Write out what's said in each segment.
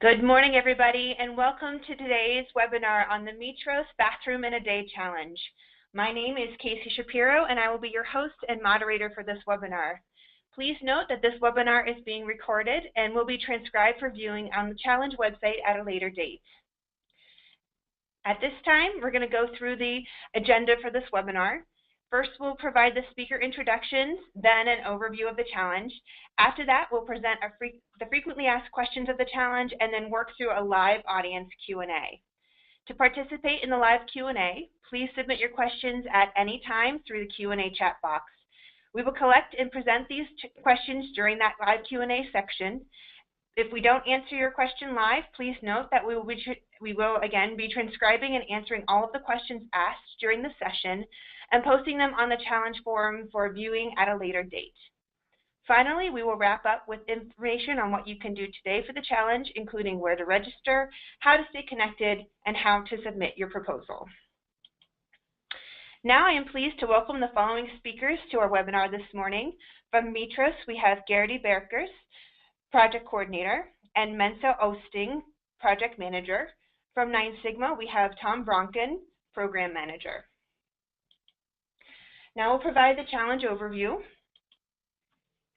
Good morning, everybody, and welcome to today's webinar on the Mitros Bathroom in a Day Challenge. My name is Casey Shapiro, and I will be your host and moderator for this webinar. Please note that this webinar is being recorded and will be transcribed for viewing on the challenge website at a later date. At this time, we're going to go through the agenda for this webinar. First, we'll provide the speaker introductions, then an overview of the challenge. After that, we'll present the frequently asked questions of the challenge and then work through a live audience Q&A. To participate in the live Q&A, please submit your questions at any time through the Q&A chat box. We will collect and present these questions during that live Q&A section. If we don't answer your question live, please note that we will again be transcribing and answering all of the questions asked during the session and posting them on the challenge forum for viewing at a later date. Finally, we will wrap up with information on what you can do today for the challenge, including where to register, how to stay connected, and how to submit your proposal. Now I am pleased to welcome the following speakers to our webinar this morning. From Mitros, we have Gerdy Berkers, Project Coordinator, and Mensa Oosting, Project Manager. From NineSigma, we have Tom Bronken, Program Manager. Now we'll provide the challenge overview.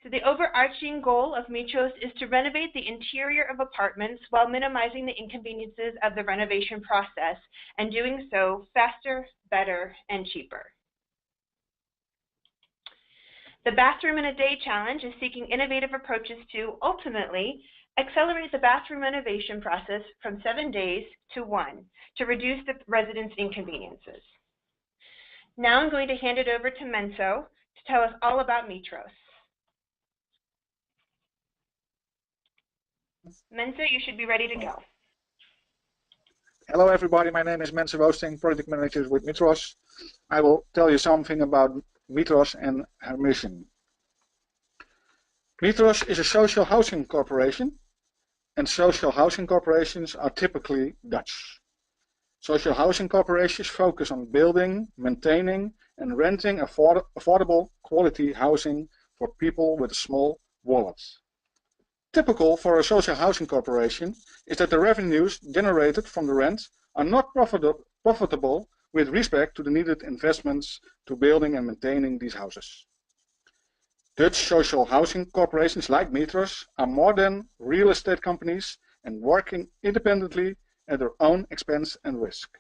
So the overarching goal of Mitros is to renovate the interior of apartments while minimizing the inconveniences of the renovation process and doing so faster, better, and cheaper. The Bathroom in a Day Challenge is seeking innovative approaches to ultimately accelerate the bathroom renovation process from 7 days to 1 to reduce the residents' inconveniences. Now I'm going to hand it over to Menso to tell us all about Mitros. Menso, you should be ready to go. Hello everybody, my name is Mensa Oosting, Project Manager with Mitros. I will tell you something about Mitros and her mission. Mitros is a social housing corporation, and social housing corporations are typically Dutch. Social housing corporations focus on building, maintaining, and renting affordable quality housing for people with a small wallet. Typical for a social housing corporation is that the revenues generated from the rent are not profitable with respect to the needed investments to building and maintaining these houses. Dutch social housing corporations like Mitros are more than real estate companies and working independently at their own expense and risk.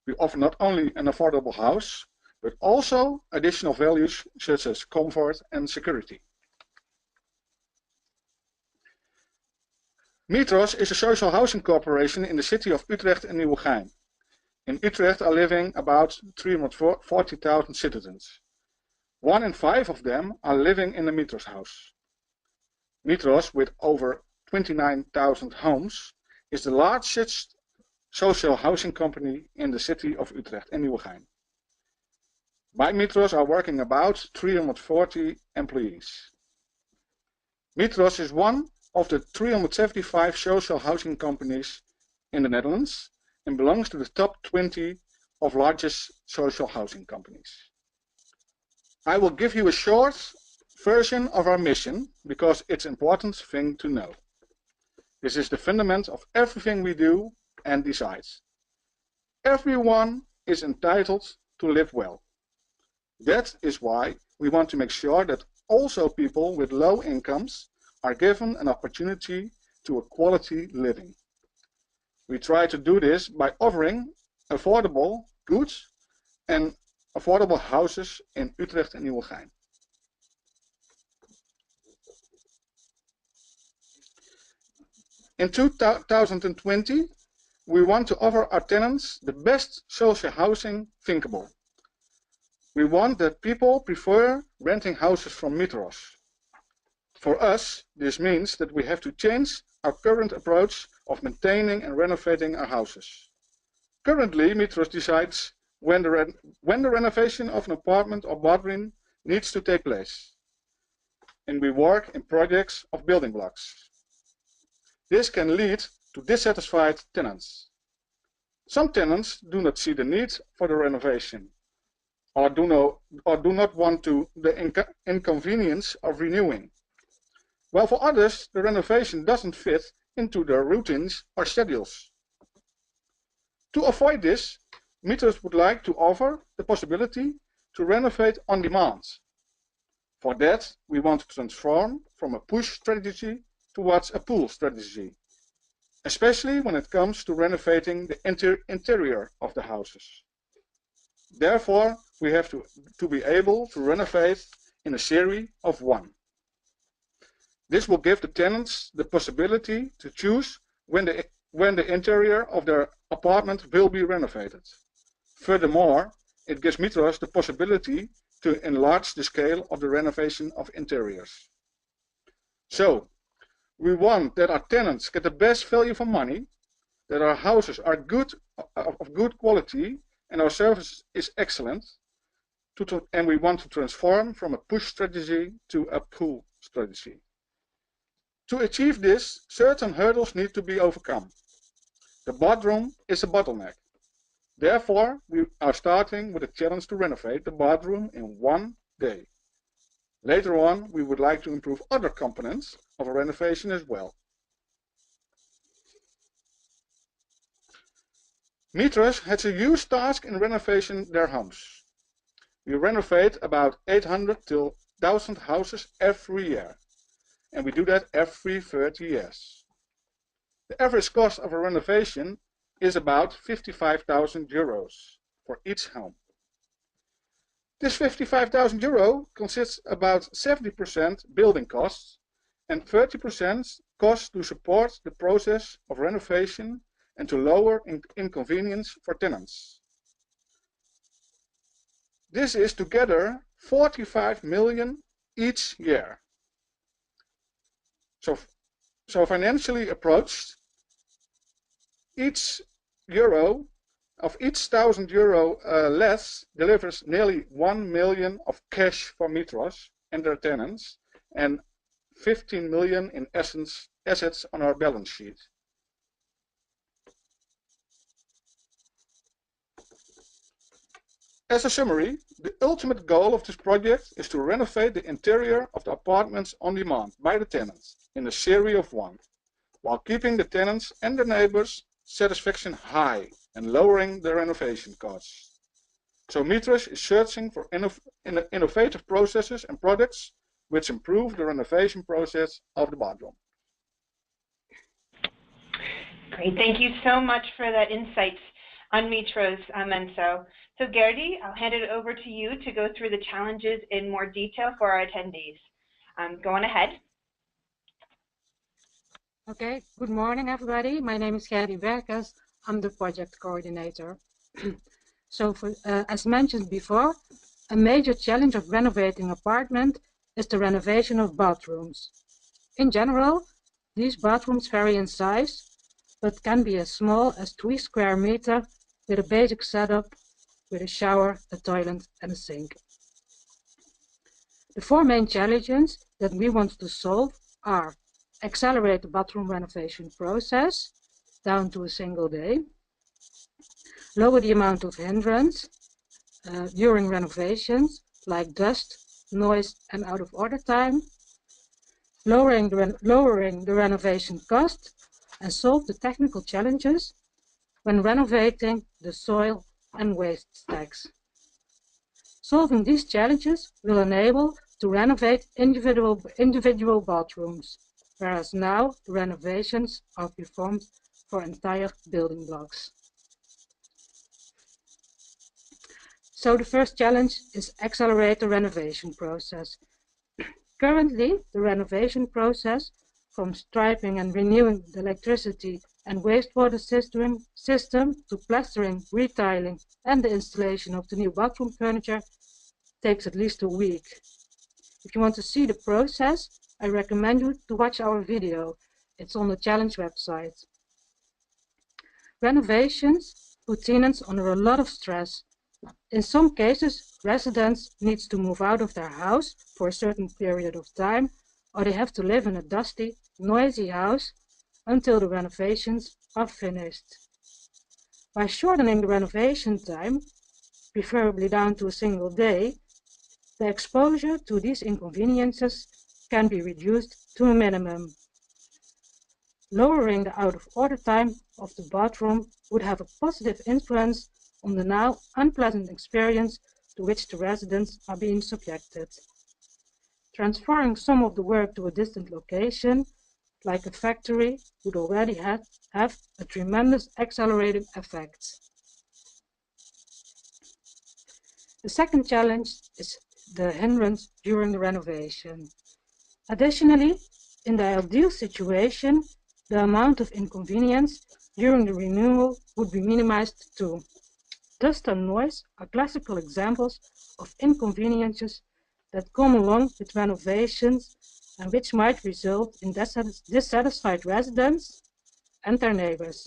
We offer not only an affordable house, but also additional values such as comfort and security. Mitros is a social housing corporation in the city of Utrecht and Nieuwegein. In Utrecht are living about 340,000 citizens. 1 in 5 of them are living in a Mitros house. Mitros, with over 29,000 homes, is the largest social housing company in the city of Utrecht and Nieuwegein. By Mitros are working about 340 employees. Mitros is one of the 375 social housing companies in the Netherlands and belongs to the top 20 of largest social housing companies. I will give you a short version of our mission because it's an important thing to know. This is the fundament of everything we do and decide. Everyone is entitled to live well. That is why we want to make sure that also people with low incomes are given an opportunity to a quality living. We try to do this by offering affordable goods and affordable houses in Utrecht and Nieuwegein. In 2020, we want to offer our tenants the best social housing thinkable. We want that people prefer renting houses from Mitros. For us, this means that we have to change our current approach of maintaining and renovating our houses. Currently, Mitros decides when the renovation of an apartment or bathroom needs to take place. And we work in projects of building blocks. This can lead to dissatisfied tenants. Some tenants do not see the need for the renovation or do not want the inconvenience of renewing. While for others, the renovation doesn't fit into their routines or schedules. To avoid this, Mitros would like to offer the possibility to renovate on demand. For that, we want to transform from a push strategy towards a pull strategy, especially when it comes to renovating the interior of the houses. Therefore, we have to be able to renovate in a series of one. This will give the tenants the possibility to choose when the interior of their apartment will be renovated. Furthermore, it gives Mitros the possibility to enlarge the scale of the renovation of interiors. So, we want that our tenants get the best value for money, that our houses are of good quality, and our service is excellent, and we want to transform from a push strategy to a pull strategy. To achieve this, certain hurdles need to be overcome. The bathroom is a bottleneck. Therefore, we are starting with a challenge to renovate the bathroom in one day. Later on, we would like to improve other components of a renovation as well. Mitros has a huge task in renovating their homes. We renovate about 800 to 1,000 houses every year, and we do that every 30 years. The average cost of a renovation is about 55,000 euros for each home. This 55,000 euro consists about 70% building costs and 30% costs to support the process of renovation and to lower inconvenience for tenants. This is together 45 million each year. So financially approached, each euro of each 1,000 euro less delivers nearly 1 million of cash for Mitros and their tenants and 15 million in assets on our balance sheet. As a summary, the ultimate goal of this project is to renovate the interior of the apartments on demand by the tenants in a series of one, while keeping the tenants and the neighbors' satisfaction high and lowering the renovation costs. So Mitros is searching for innovative processes and products which improve the renovation process of the bathroom. Great, thank you so much for that insights on Mitros, Menso. So Gerdy, I'll hand it over to you to go through the challenges in more detail for our attendees. Go on ahead. Okay, good morning everybody. My name is Gerdy Berkes. I'm the project coordinator. So as mentioned before, a major challenge of renovating apartment is the renovation of bathrooms. In general, these bathrooms vary in size, but can be as small as 3 square meters with a basic setup with a shower, a toilet and a sink. The 4 main challenges that we want to solve are: accelerate the bathroom renovation process down to a single day, lower the amount of hindrance during renovations like dust, noise and out of order time, lowering the renovation cost, and solve the technical challenges when renovating the soil and waste stacks. Solving these challenges will enable to renovate individual bathrooms, whereas now the renovations are performed for entire building blocks. So the first challenge is accelerate the renovation process. Currently, the renovation process from striping and renewing the electricity and wastewater system to plastering, retiling and the installation of the new bathroom furniture takes at least a week. If you want to see the process, I recommend you to watch our video. It's on the challenge website. Renovations put tenants under a lot of stress. In some cases, residents need to move out of their house for a certain period of time, or they have to live in a dusty, noisy house until the renovations are finished. By shortening the renovation time, preferably down to a single day, the exposure to these inconveniences can be reduced to a minimum. Lowering the out-of-order time of the bathroom would have a positive influence on the now unpleasant experience to which the residents are being subjected. Transferring some of the work to a distant location, like a factory, would already have a tremendous accelerating effect. The second challenge is the hindrance during the renovation. Additionally, in the ideal situation, the amount of inconvenience during the renewal would be minimized too. Dust and noise are classical examples of inconveniences that come along with renovations and which might result in dissatisfied residents and their neighbors.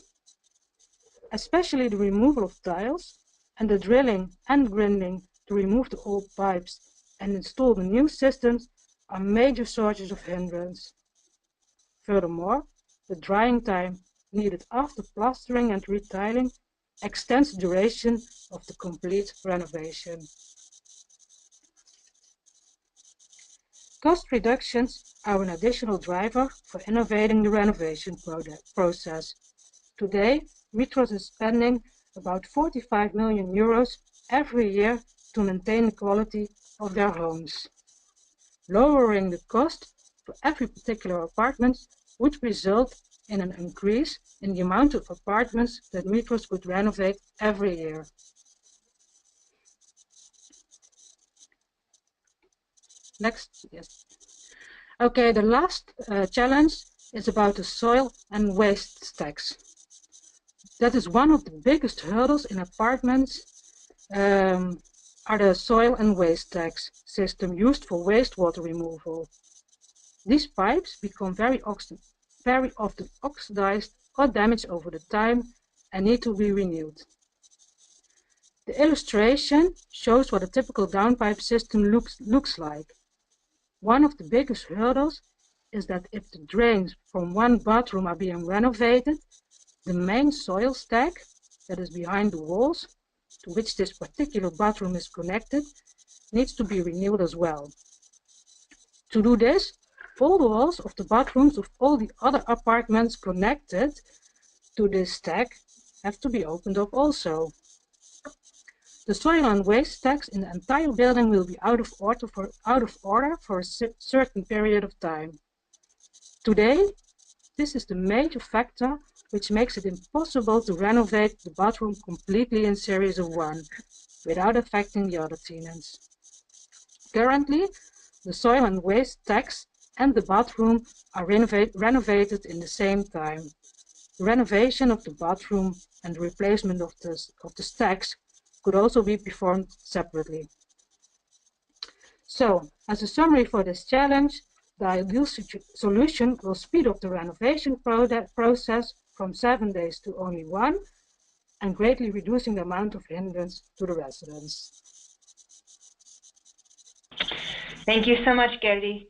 Especially the removal of tiles and the drilling and grinding to remove the old pipes and install the new systems are major sources of hindrance. Furthermore, the drying time needed after plastering and retiling extends the duration of the complete renovation. Cost reductions are an additional driver for innovating the renovation process. Today, Mitros is spending about 45 million euros every year to maintain the quality of their homes. Lowering the cost for every particular apartment would result in an increase in the amount of apartments that Mitros could renovate every year. Next, yes. Okay, the last challenge is about the soil and waste tax. That is one of the biggest hurdles in apartments are the soil and waste tax system used for wastewater removal. These pipes become very often oxidized or damaged over the time and need to be renewed. The illustration shows what a typical downpipe system looks like. One of the biggest hurdles is that if the drains from one bathroom are being renovated, the main soil stack that is behind the walls to which this particular bathroom is connected needs to be renewed as well. To do this, all the walls of the bathrooms of all the other apartments connected to this stack have to be opened up also. The soil and waste tax in the entire building will be out of order for a certain period of time. Today, this is the major factor which makes it impossible to renovate the bathroom completely in series of one, without affecting the other tenants. Currently, the soil and waste tax and the bathroom are renovated in the same time. The renovation of the bathroom and the replacement of the stacks could also be performed separately. So, as a summary for this challenge, the ideal solution will speed up the renovation process from 7 days to only 1, and greatly reducing the amount of hindrance to the residents. Thank you so much, Gerdy.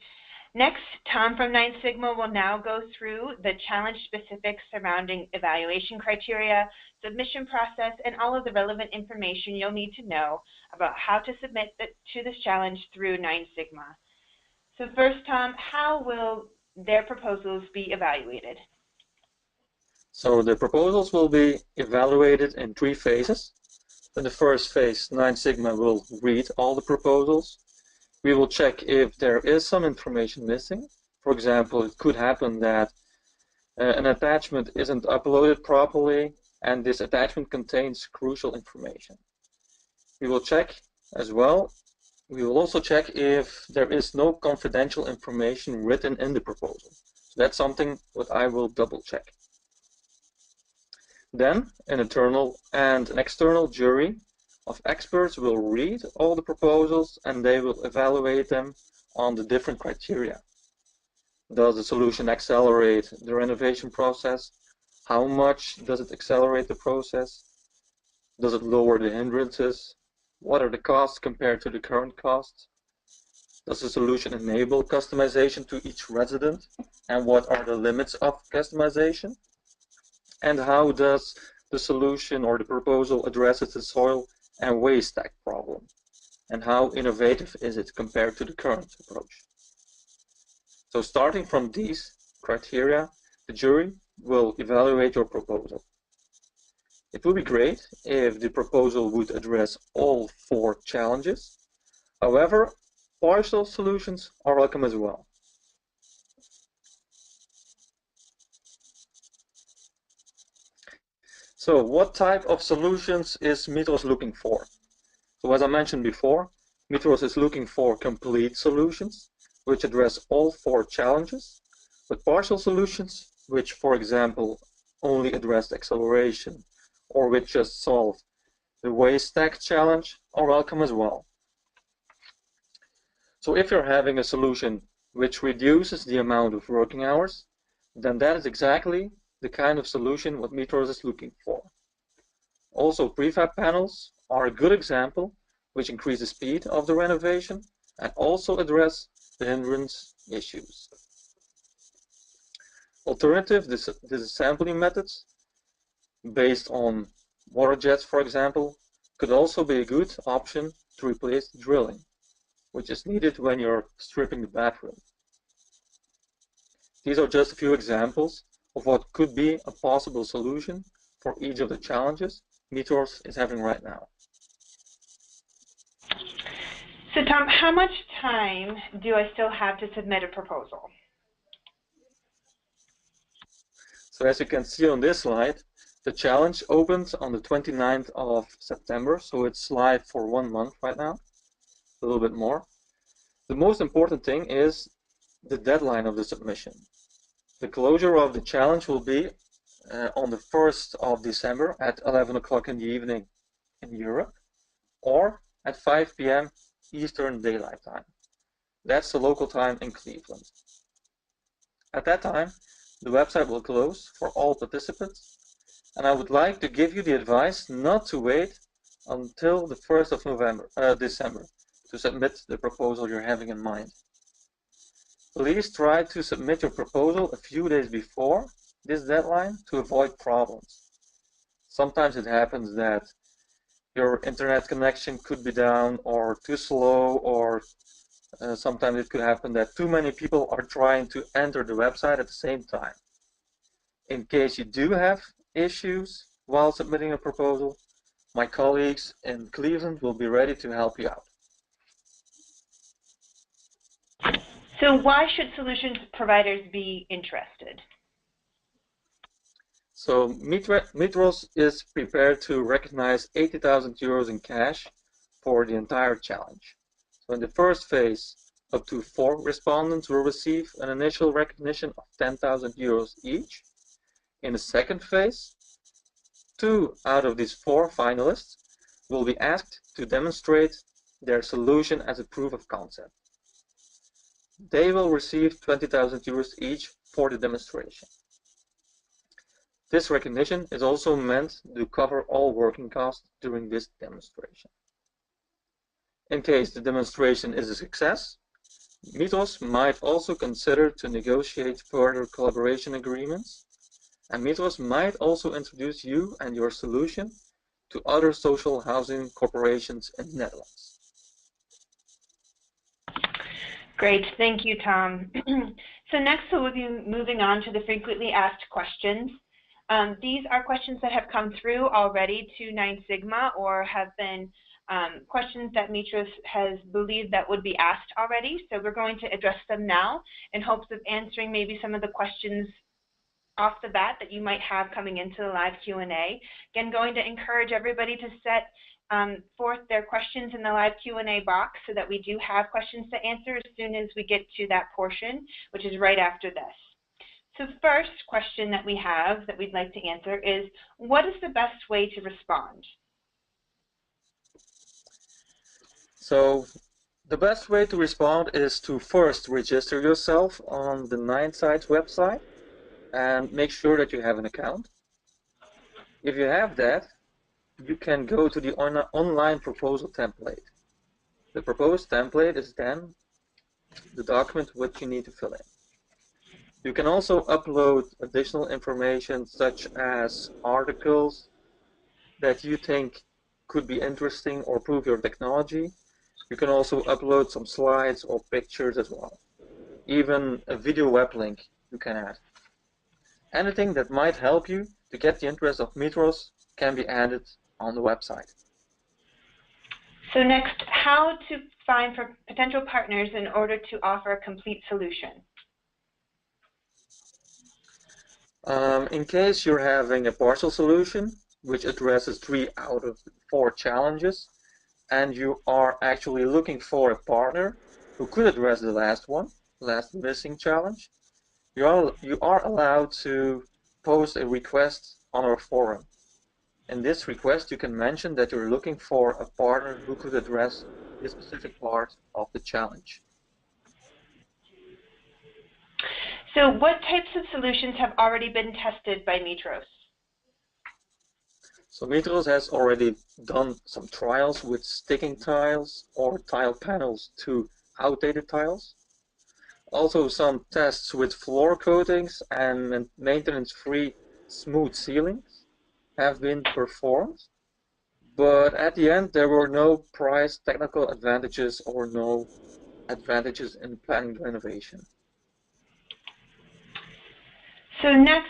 Next, Tom from NineSigma will now go through the challenge specifics surrounding evaluation criteria, submission process, and all of the relevant information you'll need to know about how to submit to this challenge through NineSigma. So first, Tom, how will their proposals be evaluated? So the proposals will be evaluated in 3 phases. In the first phase, NineSigma will read all the proposals. We will check if there is some information missing. For example, it could happen that an attachment isn't uploaded properly and this attachment contains crucial information. We will check as well. We will also check if there is no confidential information written in the proposal. So that's something that I will double check. Then an internal and an external jury of experts will read all the proposals and they will evaluate them on the different criteria. Does the solution accelerate the renovation process? How much does it accelerate the process? Does it lower the hindrances? What are the costs compared to the current costs? Does the solution enable customization to each resident? And what are the limits of customization? And how does the solution or the proposal addresses the soil and waste stack problem? And how innovative is it compared to the current approach? So starting from these criteria, The jury will evaluate your proposal. It would be great if the proposal would address all 4 challenges. However, partial solutions are welcome as well. So what type of solutions is Mitros looking for? So as I mentioned before, Mitros is looking for complete solutions which address all 4 challenges, but partial solutions which, for example, only address acceleration or which just solve the waste stack challenge are welcome as well. So if you're having a solution which reduces the amount of working hours, then that is exactly the kind of solution what Mitros is looking for. Also, prefab panels are a good example which increase the speed of the renovation and also address the hindrance issues. Alternative disassembly methods based on water jets, for example, could also be a good option to replace drilling, which is needed when you're stripping the bathroom. These are just a few examples of what could be a possible solution for each of the challenges Mitros is having right now. So Tom, how much time do I still have to submit a proposal? So as you can see on this slide, the challenge opens on the 29th of September, so it's live for 1 month right now, a little bit more. The most important thing is the deadline of the submission. The closure of the challenge will be on the 1st of December at 11 o'clock in the evening in Europe, or at 5 p.m. Eastern Daylight Time. That's the local time in Cleveland. At that time, the website will close for all participants, and I would like to give you the advice not to wait until the 1st of December to submit the proposal you're having in mind. Please try to submit your proposal a few days before this deadline to avoid problems. Sometimes it happens that your internet connection could be down or too slow, or sometimes it could happen that too many people are trying to enter the website at the same time. In case you do have issues while submitting a proposal, my colleagues in Cleveland will be ready to help you out. So why should solutions providers be interested? So Mitros is prepared to recognize 80,000 euros in cash for the entire challenge. So in the first phase, up to 4 respondents will receive an initial recognition of 10,000 euros each. In the second phase, 2 out of these 4 finalists will be asked to demonstrate their solution as a proof of concept. They will receive 20,000 euros each for the demonstration. This recognition is also meant to cover all working costs during this demonstration. In case the demonstration is a success, Mitros might also consider to negotiate further collaboration agreements, and Mitros might also introduce you and your solution to other social housing corporations in the Netherlands. Great, thank you, Tom. So next we'll be moving on to the frequently asked questions. These are questions that have come through already to NineSigma or have been questions that Mitros has believed that would be asked already. So we're going to address them now in hopes of answering maybe some of the questions off the bat that you might have coming into the live Q&A. Again, going to encourage everybody to set forth their questions in the live Q&A box so that we do have questions to answer as soon as we get to that portion, which is right after this. So first question that we have that we'd like to answer is, what is the best way to respond? So the best way to respond is to first register yourself on the NineSigma's website and make sure that you have an account. If you have that, you can go to the online proposal template. The proposed template is then the document which you need to fill in. You can also upload additional information such as articles that you think could be interesting or prove your technology. You can also upload some slides or pictures as well. Even a video web link you can add. Anything that might help you to get the interest of Mitros can be added on the website. So next, how to find potential partners in order to offer a complete solution. In case you're having a partial solution, which addresses 3 out of 4 challenges, and you are actually looking for a partner who could address the last missing challenge, you are allowed to post a request on our forum. In this request, you can mention that you're looking for a partner who could address this specific part of the challenge. So what types of solutions have already been tested by Mitros? So Mitros has already done some trials with sticking tiles or tile panels to outdated tiles. Also some tests with floor coatings and maintenance-free smooth ceilings have been performed. But at the end, there were no price technical advantages or no advantages in planning renovation. So next,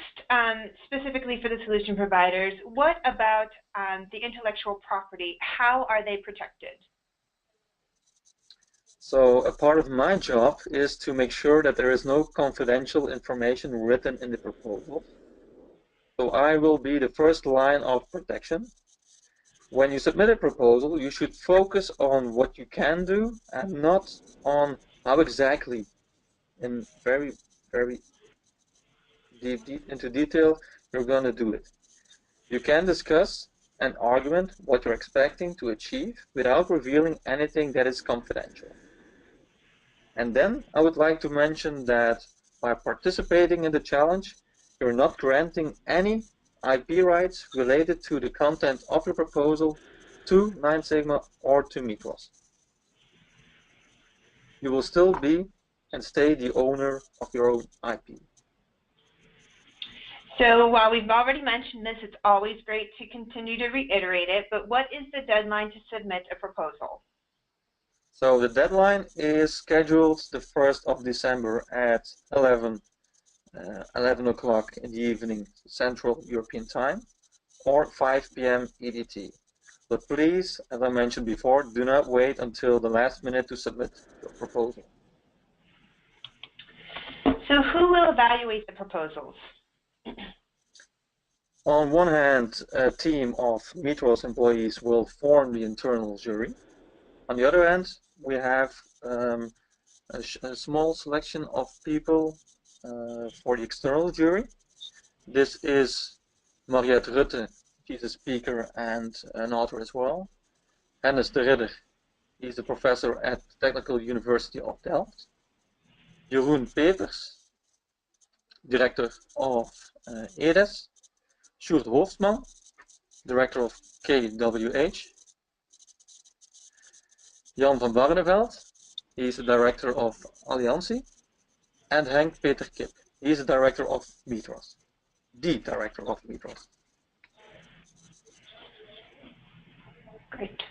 specifically for the solution providers, what about the intellectual property? How are they protected? So a part of my job is to make sure that there is no confidential information written in the proposal. So I will be the first line of protection. When you submit a proposal, you should focus on what you can do and not on how exactly, in very deep into detail, you're going to do it. You can discuss and argument what you're expecting to achieve without revealing anything that is confidential. And then I would like to mention that by participating in the challenge, you're not granting any IP rights related to the content of your proposal to NineSigma or to Mitros. You will still be and stay the owner of your own IP. So while we've already mentioned this, it's always great to continue to reiterate it, but what is the deadline to submit a proposal? So the deadline is scheduled the 1st of December at 11 o'clock in the evening Central European Time or 5 p.m. EDT. But please, as I mentioned before, do not wait until the last minute to submit your proposal. So who will evaluate the proposals? On one hand, a team of Mitros employees will form the internal jury. On the other hand, we have a small selection of people for the external jury. This is Mariette Rutte, she's a speaker and an author as well. Hennis de Ridder, he's a professor at the Technical University of Delft. Jeroen Peters, director of EDES. Sjoerd Hofman, director of KWH. Jan van Barneveld, he's the director of Alliantie. And Henk Peter Kip, he's the director of Mitros. The director of Mitros. Great.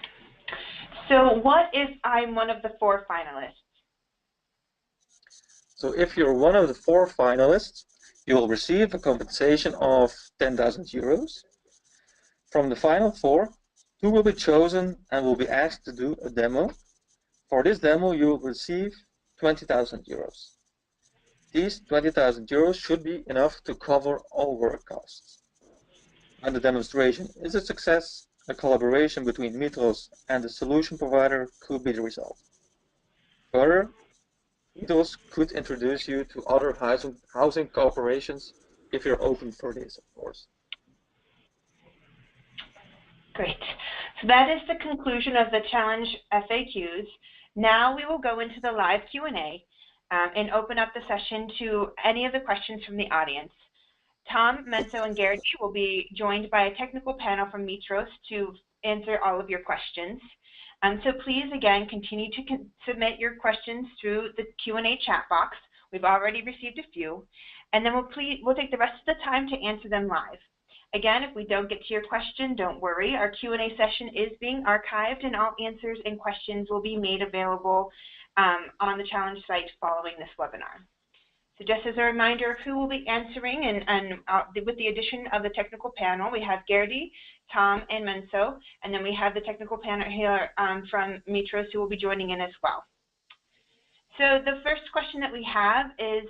So what if I'm one of the 4 finalists? So if you're one of the 4 finalists, you will receive a compensation of 10,000 euros. From the final 4, 2 will be chosen and will be asked to do a demo. For this demo, you will receive 20,000 euros. These 20,000 euros should be enough to cover all work costs. When the demonstration is a success, a collaboration between Mitros and the solution provider could be the result. Further, Mitros could introduce you to other housing corporations if you're open for this, of course. Great. So that is the conclusion of the challenge FAQs. Now we will go into the live Q&A and open up the session to any of the questions from the audience. Tom, Menso, and Gerdy will be joined by a technical panel from Mitros to answer all of your questions. So please, again, continue to submit your questions through the Q&A chat box. We've already received a few. And then we'll take the rest of the time to answer them live. Again, if we don't get to your question, don't worry. Our Q&A session is being archived, and all answers and questions will be made available on the challenge site following this webinar. So just as a reminder of who will be answering, and with the addition of the technical panel, we have Gerdy, Tom, and Menso, and then we have the technical panel here from Mitros who will be joining in as well. So the first question that we have is,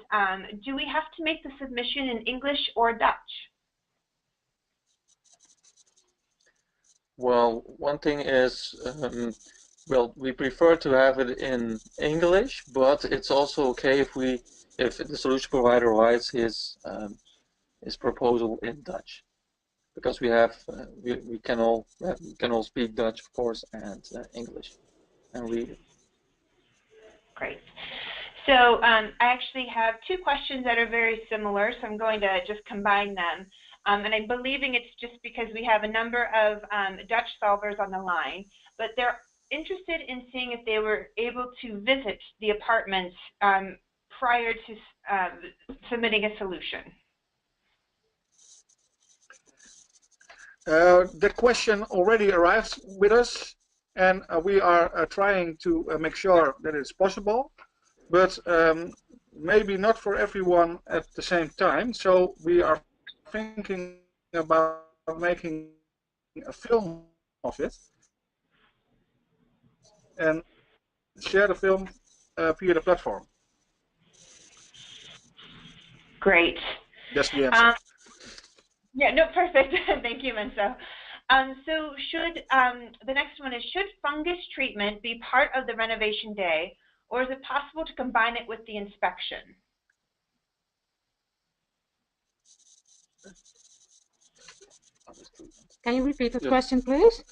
do we have to make the submission in English or Dutch? Well, one thing is, well, we prefer to have it in English, but it's also okay if the solution provider writes his proposal in Dutch, because we can all speak Dutch, of course, and English, and read it. Great. So I actually have two questions that are very similar, so I'm going to just combine them. And I'm believing it's just because we have a number of Dutch solvers on the line, but they're interested in seeing if they were able to visit the apartments prior to submitting a solution. The question already arrived with us, and we are trying to make sure that it's possible, but maybe not for everyone at the same time. So we are thinking about making a film of it and share the film via the platform. Great. That's the answer. Yeah, no, perfect. Thank you, Menso. So the next one is, should fungus treatment be part of the renovation day, or is it possible to combine it with the inspection? Can you repeat the question, please?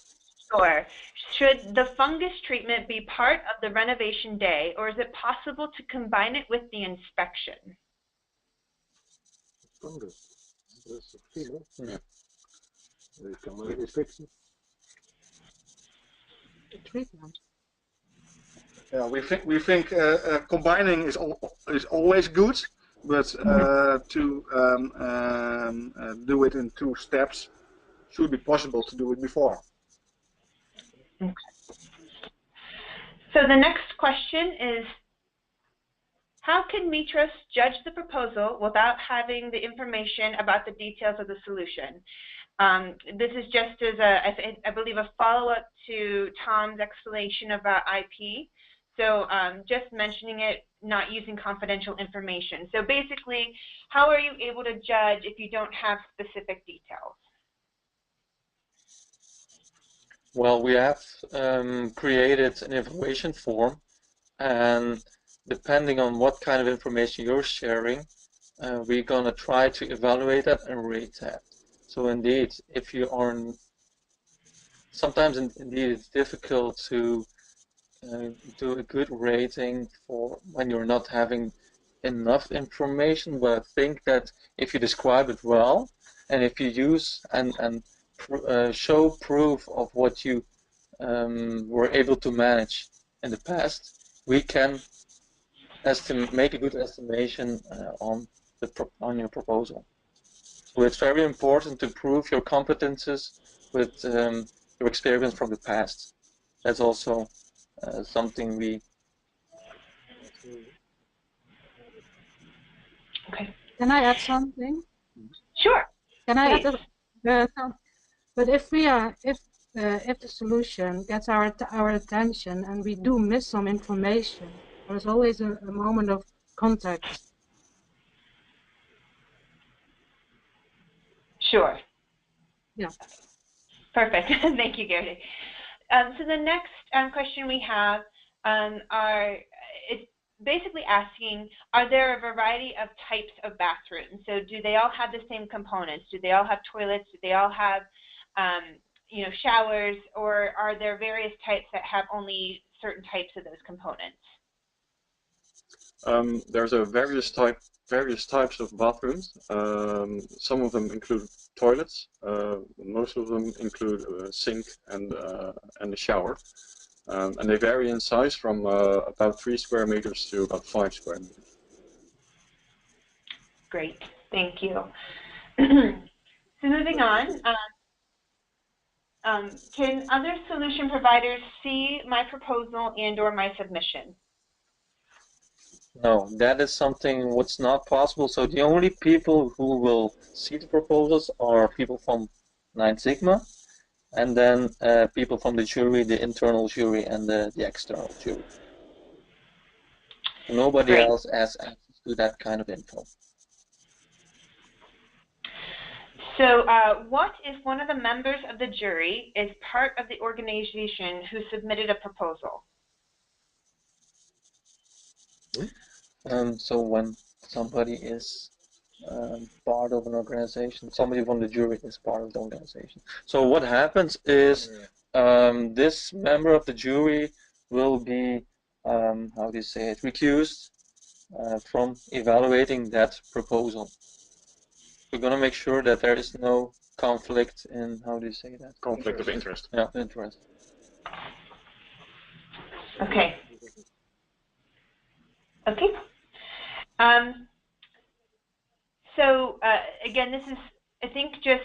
Sure. Should the fungus treatment be part of the renovation day, or is it possible to combine it with the inspection? Fungus. Dat is veel, hè? Ja. Je kan maar inspectie. Treatment. Yeah, we think combining is always good, but to do it in 2 steps should be possible to do it before. Okay. So the next question is, how can Mitros judge the proposal without having the information about the details of the solution? This is just as I believe, a follow-up to Tom's explanation about IP. So just mentioning it, not using confidential information. So basically, how are you able to judge if you don't have specific details? Well, we have created an evaluation form, and depending on what kind of information you're sharing, we're going to try to evaluate that and rate that. So indeed, if you are, sometimes indeed it's difficult to do a good rating for when you're not having enough information, but I think that if you describe it well, and if you use and show proof of what you were able to manage in the past, we can make a good estimation on your proposal. So it's very important to prove your competences with your experience from the past. That's also something we. Okay. Can I add something? Sure. Can I Please. add? But if the solution gets our attention and we do miss some information, there's always a moment of contact. Sure. Yeah. Perfect. Thank you, Gary. So the next question we have it's basically asking, are there a variety of types of bathrooms? So do they all have the same components? Do they all have toilets? Do they all have showers, or are there various types that have only certain types of those components? There's various types of bathrooms. Some of them include toilets. Most of them include a sink and a shower. And they vary in size from about 3 square meters to about 5 square meters. Great, thank you. So moving on, can other solution providers see my proposal and/or my submission? No, that is something what's not possible. So the only people who will see the proposals are people from NineSigma, and then people from the jury, the internal jury, and the external jury. Nobody Great. else has access to that kind of info. So what if one of the members of the jury is part of the organization who submitted a proposal? So when somebody is part of an organization, somebody from the jury is part of the organization. So what happens is this member of the jury will be, how do you say it, recused from evaluating that proposal. We're going to make sure that there is no conflict in, how do you say that? Conflict of interest. Yeah, interest. Okay. Okay. So again, this is, I think, just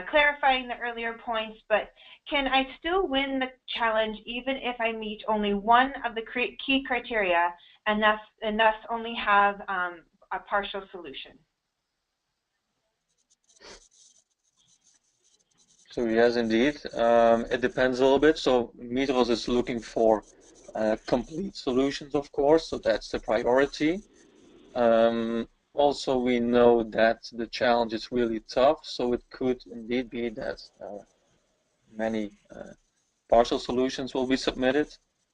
clarifying the earlier points, but can I still win the challenge even if I meet only one of the key criteria and thus only have a partial solution? So yes, indeed. It depends a little bit. So Mitros is looking for complete solutions, of course, so that's the priority. Also, we know that the challenge is really tough, so it could indeed be that many partial solutions will be submitted.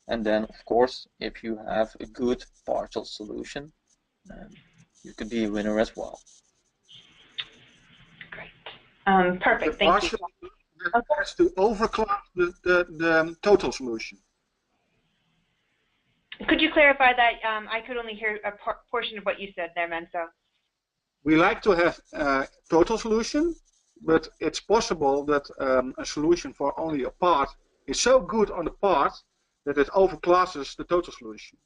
And then, of course, if you have a good partial solution, you could be a winner as well. Great. Perfect. Thank you. That has to overclass the total solution. Could you clarify that? I could only hear a portion of what you said there, Menso. We like to have a total solution, but it's possible that a solution for only a part is so good on the part that it overclasses the total solution.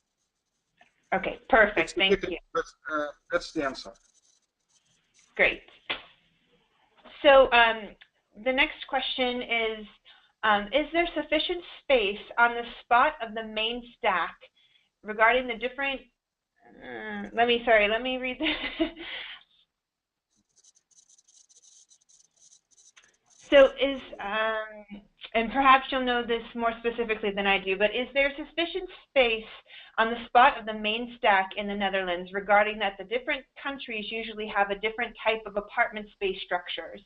Okay, perfect. Thank you. But that's the answer. Great. So the next question is there sufficient space on the spot of the main stack regarding the different, let me read this. So is, and perhaps you'll know this more specifically than I do, but is there sufficient space on the spot of the main stack in the Netherlands regarding that the different countries usually have a different type of apartment space structures?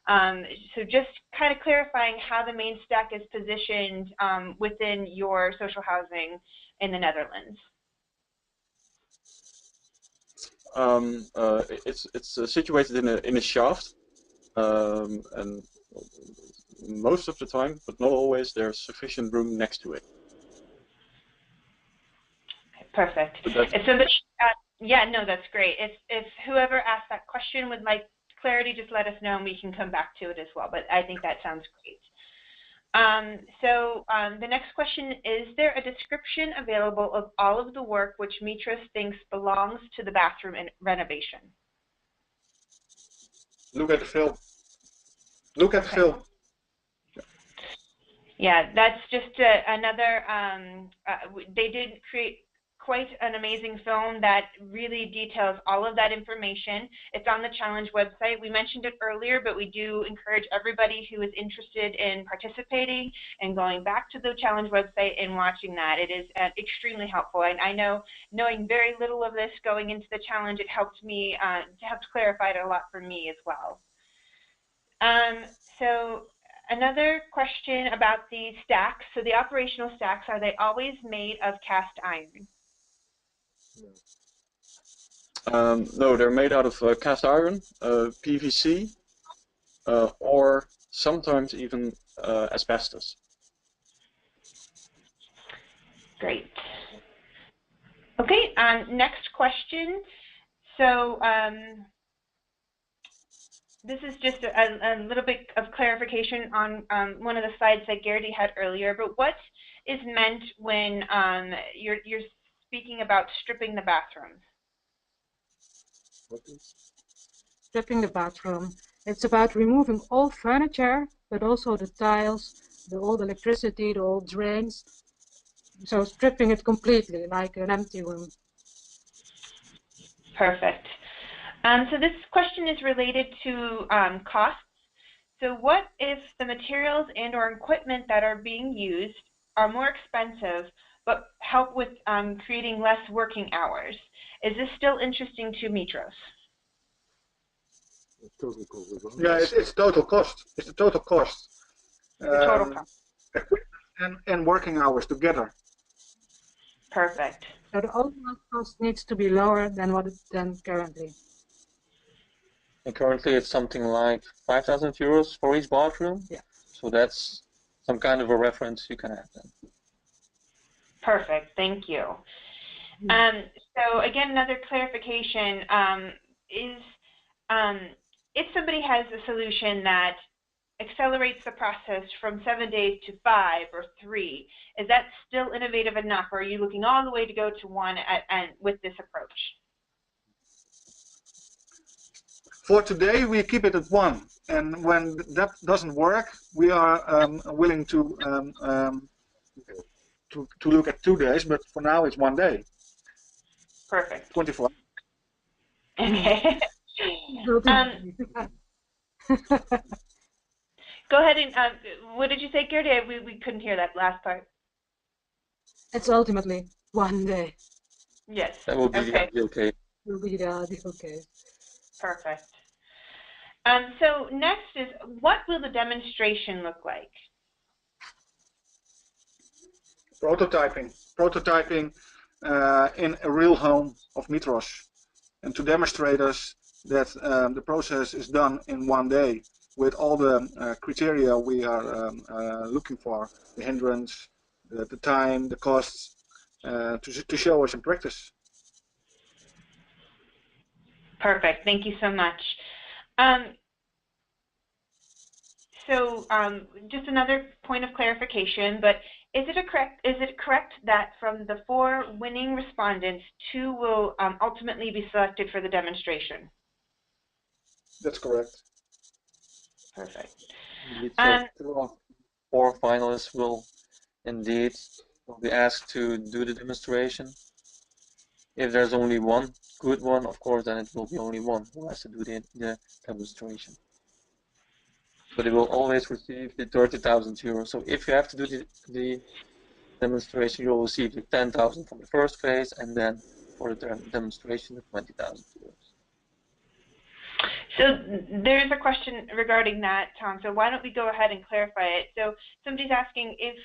So just kind of clarifying how the main stack is positioned within your social housing in the Netherlands. It's situated in a shaft, and most of the time, but not always, there's sufficient room next to it. Okay, perfect. If somebody, yeah, no, that's great. If whoever asked that question would like clarity, just let us know and we can come back to it as well. But I think that sounds great. The next question, is there a description available of all of the work which Mitros thinks belongs to the bathroom renovation? Look at the film. Look at the film. Yeah, that's just another, they did create quite an amazing film that really details all of that information. It's on the challenge website. We mentioned it earlier, but we do encourage everybody who is interested in participating and going back to the challenge website and watching that. It is extremely helpful. And I know, knowing very little of this going into the challenge, it helped me, helped clarify it a lot for me as well. So another question about the stacks. So the operational stacks, are they always made of cast iron? No, they're made out of cast iron, PVC, or sometimes even asbestos. Great. Okay, next question. So this is just a little bit of clarification on one of the slides that Gertie had earlier, but what is meant when you're speaking about stripping the bathroom? Stripping the bathroom. It's about removing all furniture, but also the tiles, the old electricity, the old drains. So stripping it completely, like an empty room. Perfect. So this question is related to costs. So what if the materials and or equipment that are being used are more expensive but help with creating less working hours? Is this still interesting to Mitros? Yeah, it's total cost. It's the total cost. The total cost. And working hours together. Perfect. So the overall cost needs to be lower than what it's done currently. And currently it's something like 5,000 euros for each bathroom. Yeah. So that's some kind of a reference you can have then. Perfect. Thank you. So again, another clarification is if somebody has a solution that accelerates the process from 7 days to 5 or 3, is that still innovative enough, or are you looking all the way to go to 1 with this approach? For today, we keep it at 1, and when that doesn't work, we are willing to look at 2 days. But for now, it's 1 day. Perfect. 24. Okay. Go ahead and what did you say, Gerd? We couldn't hear that last part. It's ultimately 1 day. Yes. That will be the ideal case. Will be the ideal case. Perfect. So next is, what will the demonstration look like? Prototyping in a real home of Mitros, and to demonstrate us that the process is done in 1 day with all the criteria we are looking for, the hindrance, the time, the costs, to show us in practice. Perfect. Thank you so much. So just another point of clarification, but is it correct that from the 4 winning respondents, 2 will ultimately be selected for the demonstration? That's correct. Perfect. So 2 of 4 finalists will indeed be asked to do the demonstration. If there's only 1 good one, of course, then it will be only 1 who has to do the demonstration. But it will always receive the 30,000 euros. So if you have to do the demonstration, you will receive the 10,000 from the first phase, and then for the demonstration, the 20,000 euros. So there's a question regarding that, Tom, so why don't we go ahead and clarify it. So somebody's asking, if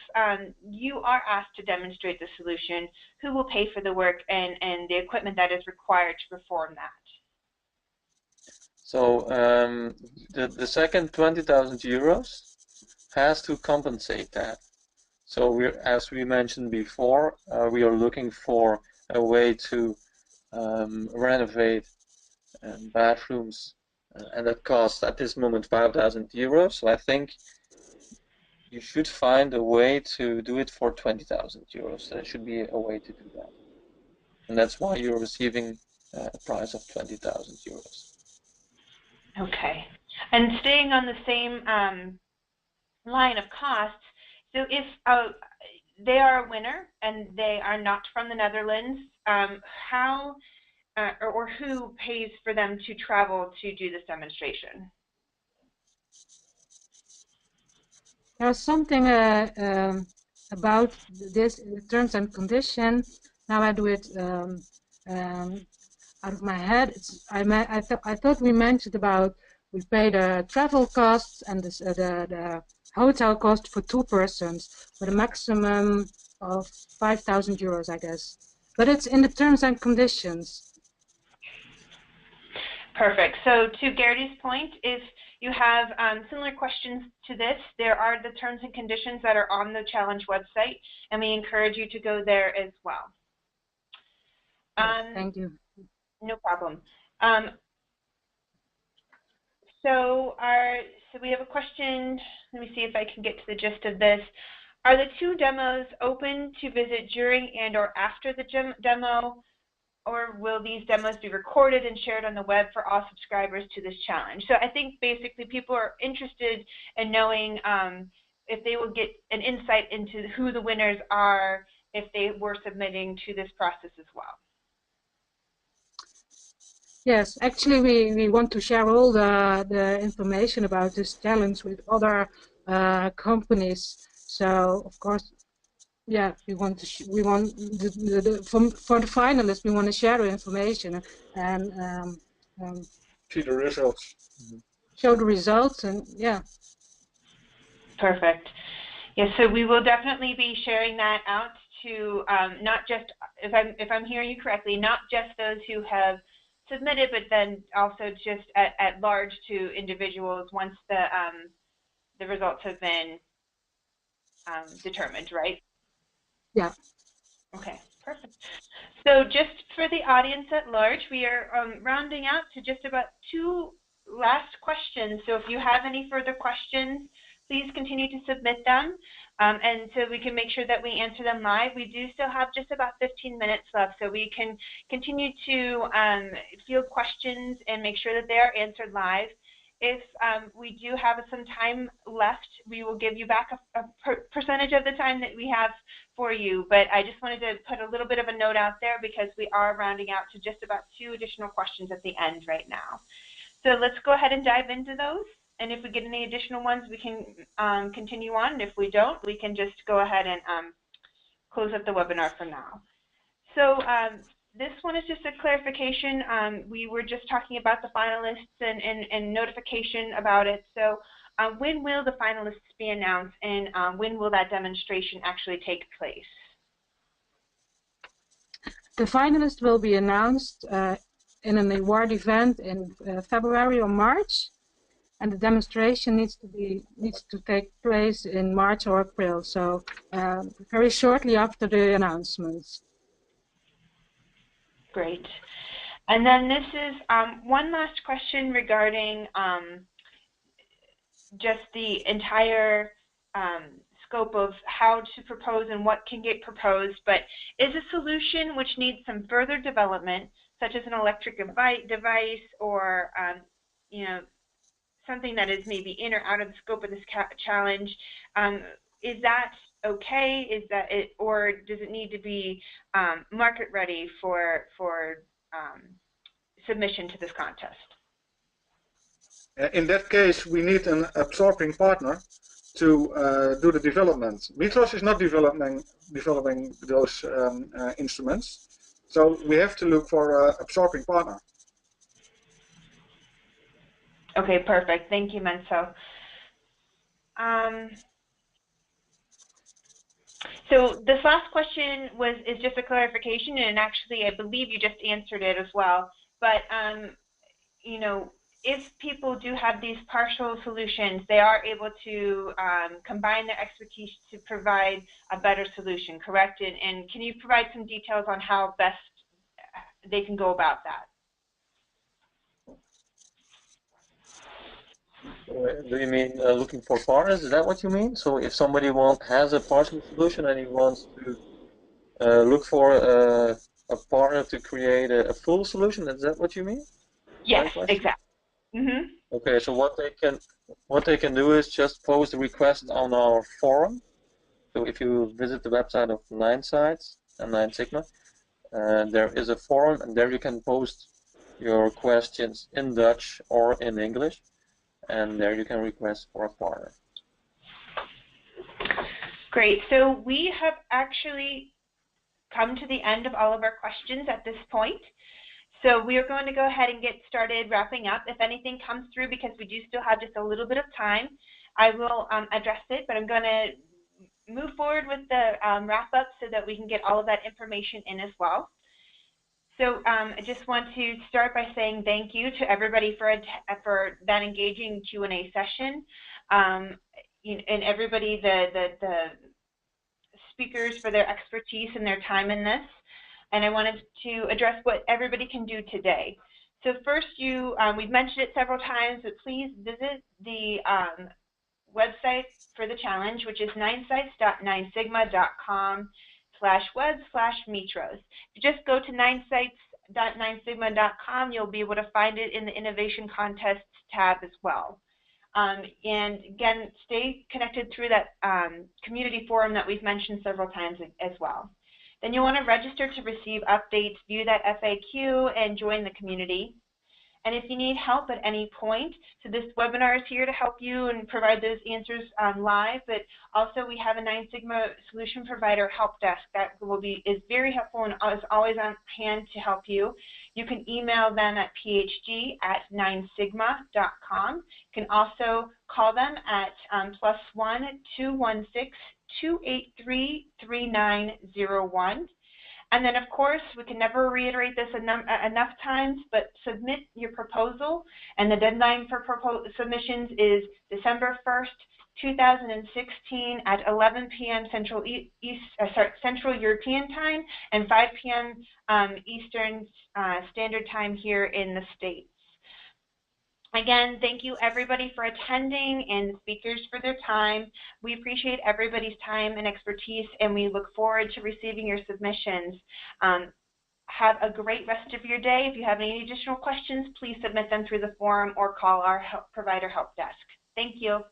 you are asked to demonstrate the solution, who will pay for the work and the equipment that is required to perform that? So the second 20,000 euros has to compensate that. So as we mentioned before, we are looking for a way to renovate bathrooms, and that costs at this moment 5,000 euros. So I think you should find a way to do it for 20,000 euros. There should be a way to do that, and that's why you're receiving a price of 20,000 euros. Okay, and staying on the same line of costs, so if they are a winner and they are not from the Netherlands, how or who pays for them to travel to do this demonstration? There's something about this in the terms and conditions. Now I do it out of my head. I thought we mentioned about we pay the travel costs and the hotel cost for 2 persons with a maximum of 5,000 euros, I guess. But it's in the terms and conditions. Perfect. So to Gerdy's point, if you have similar questions to this, there are the terms and conditions that are on the challenge website, and we encourage you to go there as well. Thank you. No problem. So we have a question. Let me see if I can get to the gist of this. Are the 2 demos open to visit during and or after the demo, or will these demos be recorded and shared on the web for all subscribers to this challenge? So I think basically people are interested in knowing if they will get an insight into who the winners are if they were submitting to this process as well. Yes, actually, we want to share all the information about this challenge with other companies. So, of course, yeah, we want to for the finalists, we want to share the information and See the results. show the results, and yeah. Perfect. Yes, so we will definitely be sharing that out to not just, if I'm hearing you correctly, not just those who have submitted, but then also just at large to individuals once the results have been determined, right? Yeah. Okay, perfect. So just for the audience at large, we are rounding out to just about 2 last questions. So if you have any further questions, please continue to submit them, and so we can make sure that we answer them live. We do still have just about 15 minutes left, so we can continue to field questions and make sure that they are answered live. If we do have some time left, we will give you back a percentage of the time that we have for you, but I just wanted to put a little bit of a note out there because we are rounding out to just about 2 additional questions at the end right now. So let's go ahead and dive into those, and if we get any additional ones, we can continue on, and if we don't, we can just go ahead and close up the webinar for now. So this one is just a clarification. We were just talking about the finalists and notification about it. So when will the finalists be announced, and when will that demonstration actually take place? The finalists will be announced in an award event in February or March, and the demonstration needs to take place in March or April. So very shortly after the announcements. Great. And then this is one last question regarding just the entire scope of how to propose and what can get proposed, but is a solution which needs some further development, such as an electric device or you know, something that is maybe in or out of the scope of this challenge, is that okay? Is that it, or does it need to be market ready for submission to this contest? In that case, we need an absorbing partner to do the development. Mitros is not developing those instruments, so we have to look for an absorbing partner. Okay, perfect. Thank you, Menso. So this last question is just a clarification, and actually I believe you just answered it as well. But you know, if people do have these partial solutions, they are able to combine their expertise to provide a better solution, correct? And can you provide some details on how best they can go about that? Do you mean looking for partners? Is that what you mean? So if somebody has a partial solution and he wants to look for a partner to create a full solution, is that what you mean? Yes, exactly. Mm-hmm. Okay, so what they can do is just post a request on our forum. So if you visit the website of NineSites and NineSigma, there is a forum, and there you can post your questions in Dutch or in English, and there you can request for a partner. Great. So we have actually come to the end of all of our questions at this point. So we are going to go ahead and get started wrapping up. If anything comes through, because we do still have just a little bit of time, I will address it, but I'm going to move forward with the wrap up so that we can get all of that information in as well. So I just want to start by saying thank you to everybody for that engaging Q&A session, and everybody, the speakers, for their expertise and their time in this. And I wanted to address what everybody can do today. So first, we've mentioned it several times, but please visit the website for the challenge, which is ninesites.ninesigma.com/web/Mitros. If you just go to ninesites.ninesigma.com, you'll be able to find it in the Innovation Contests tab as well. And again, stay connected through that community forum that we've mentioned several times as well. Then you'll want to register to receive updates, view that FAQ, and join the community. And if you need help at any point, so this webinar is here to help you and provide those answers live, but also we have a NineSigma solution provider help desk that is very helpful and is always on hand to help you. You can email them at phd@ninesigma.com. You can also call them at +1 216 283 3901. And then, of course, we can never reiterate this enough times, but submit your proposal. And the deadline for submissions is December 1st, 2016 at 11 p.m. Central European Time and 5 p.m. Eastern Standard Time here in the States. Again, thank you everybody for attending and the speakers for their time. We appreciate everybody's time and expertise, and we look forward to receiving your submissions. Have a great rest of your day. If you have any additional questions, please submit them through the forum or call our provider help desk. Thank you.